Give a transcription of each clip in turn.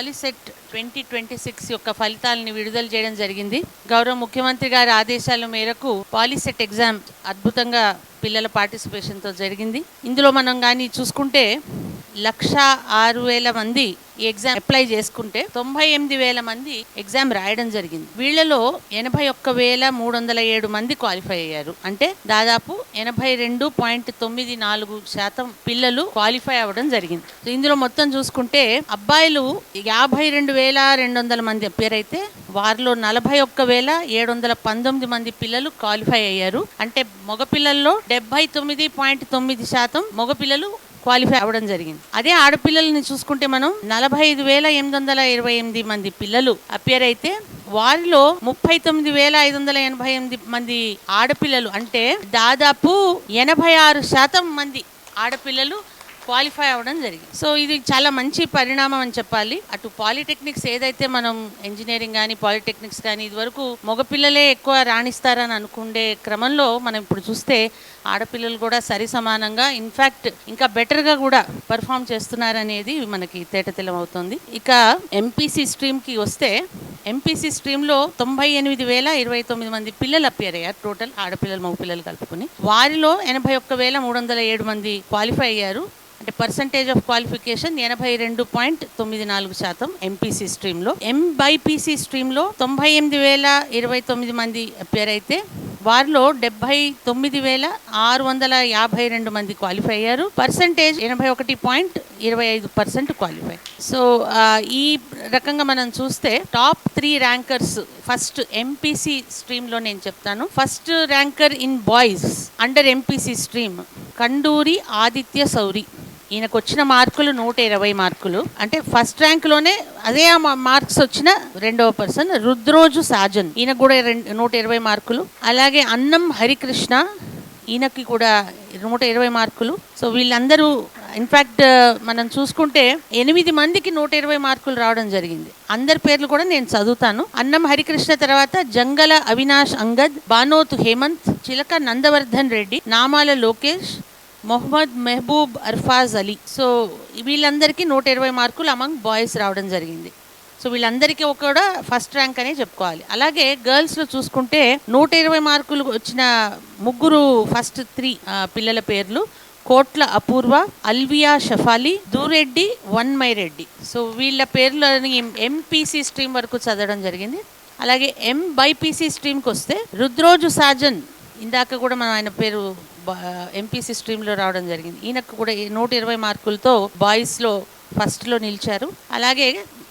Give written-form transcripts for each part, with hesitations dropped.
POLYCET 2026 యొక్క ఫలితాలను విడుదల చేయడం జరిగింది. గౌరవ ముఖ్యమంత్రి గారి ఆదేశాల మేరకు పాలిసెట్ ఎగ్జామ్ అద్భుతంగా పిల్లల పార్టిసిపేషన్తో జరిగింది. ఇందులో మనం కానీ చూసుకుంటే 1,06,000 మంది ఈ ఎగ్జామ్ అప్లై చేసుకుంటే 98,000 మంది ఎగ్జామ్ రాయడం జరిగింది. వీళ్లలో 81,307 మంది క్వాలిఫై అయ్యారు. అంటే దాదాపు 82.94% పిల్లలు క్వాలిఫై అవ్వడం జరిగింది. ఇందులో మొత్తం చూసుకుంటే అబ్బాయిలు 52,200 మంది అపేర్ అయితే వారిలో 41,719 మంది పిల్లలు క్వాలిఫై అయ్యారు. అంటే మగపిల్లల్లో 79.9% మగపిల్లలు క్వాలిఫై అవ్వడం జరిగింది. అదే ఆడపిల్లల్ని చూసుకుంటే మనం 45,828 మంది పిల్లలు అపేర్ అయితే వారిలో 39,588 మంది ఆడపిల్లలు, అంటే దాదాపు 86% మంది ఆడపిల్లలు క్వాలిఫై అవ్వడం జరిగింది. సో ఇది చాలా మంచి పరిణామం అని చెప్పాలి. అటు పాలిటెక్నిక్స్ ఏదైతే మనం ఇంజనీరింగ్ కానీ పాలిటెక్నిక్స్ కానీ ఇదివరకు మగపిల్లలే ఎక్కువ రాణిస్తారని అనుకునే క్రమంలో మనం ఇప్పుడు చూస్తే ఆడపిల్లలు కూడా సరి సమానంగా ఇన్ఫ్యాక్ట్ ఇంకా బెటర్గా కూడా పర్ఫామ్ చేస్తున్నారనేది మనకి తేటతెల్లం అవుతుంది. ఇక ఎంపీసీ స్ట్రీమ్కి వస్తే ఎంపీసీ స్ట్రీమ్లో 98,029 మంది పిల్లలు అపేర్ అయ్యారు. టోటల్ ఆడపిల్లలు మగపిల్లలు కలుపుకుని వారిలో 81,307 మంది క్వాలిఫై అయ్యారు. అంటే పర్సంటేజ్ ఆఫ్ క్వాలిఫికేషన్ 82.94% ఎంపీసీ స్ట్రీమ్లో. ఎంబైపీసీ స్ట్రీమ్లో 98,029 మంది అపేర్ అయితే వారిలో 79,652 మంది క్వాలిఫై అయ్యారు. Percentage 81.25% qualify. సో ఈ రకంగా మనం చూస్తే టాప్ 3 ర్యాంకర్స్ ఫస్ట్ ఎంపీసీ స్ట్రీమ్లో నేను చెప్తాను. First ranker in boys under MPC stream Kanduri Aditya Sourie. ఈయనకు వచ్చిన మార్కులు 120 మార్కులు. అంటే ఫస్ట్ ర్యాంక్లోనే అదే మార్క్స్ వచ్చిన రెండవ పర్సన్ రుద్రోజు సాజన్, ఈయనకు కూడా 120 మార్కులు. అలాగే అన్నం హరికృష్ణ, ఈయనకి కూడా 120 మార్కులు. సో వీళ్ళందరూ ఇన్ఫ్యాక్ట్ మనం చూసుకుంటే 8 మందికి 120 మార్కులు రావడం జరిగింది. అందరి పేర్లు కూడా నేను చదువుతాను. అన్నం హరికృష్ణ తర్వాత జంగల అవినాష్ అంగద్, బానోతు హేమంత్, చిలక నందవర్ధన్ రెడ్డి, నామాల లోకేష్, మొహమ్మద్ మెహబూబ్ అర్ఫాజ్ అలీ. సో వీళ్ళందరికీ 120 మార్కులు అమంగ్ బాయ్స్ రావడం జరిగింది. సో వీళ్ళందరికీ కూడా ఫస్ట్ ర్యాంక్ అనే చెప్పుకోవాలి. అలాగే గర్ల్స్లో చూసుకుంటే 120 మార్కులు వచ్చిన ముగ్గురు ఫస్ట్ 3 పిల్లల పేర్లు కోట్ల అపూర్వ, అల్వియా షఫాలి, దూరెడ్డి, వన్మైరెడ్డి. సో వీళ్ళ పేర్లని ఎంపీసీ స్ట్రీమ్ వరకు చదవడం జరిగింది. అలాగే ఎంబైపీసీ స్ట్రీమ్కి వస్తే రుద్రోజు సాజన్, ఇందాక కూడా మనం ఆయన పేరు ఎంపీసీ స్ట్రీమ్లో రావడం జరిగింది. ఈయనకు కూడా 120 మార్కులతో బాయ్స్లో ఫస్ట్లో నిలిచారు. అలాగే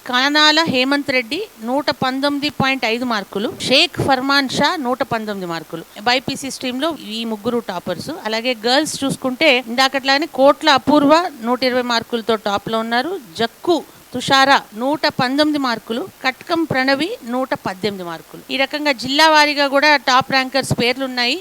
కానాల హేమంత్ రెడ్డి 119.5 మార్కులు, షేక్ ఫర్మాన్ షా 119 మార్కులు. బైపీసీ స్ట్రీమ్లో ఈ ముగ్గురు టాపర్స్. అలాగే గర్ల్స్ చూసుకుంటే ఇందాకట్లానే కోట్ల అపూర్వ 120 మార్కులతో టాప్లో ఉన్నారు. జక్కు తుషారా 119 మార్కులు, కట్కం ప్రణవి 118 మార్కులు. ఈ రకంగా జిల్లా వారీగా కూడా టాప్ ర్యాంకర్స్ పేర్లు ఉన్నాయి.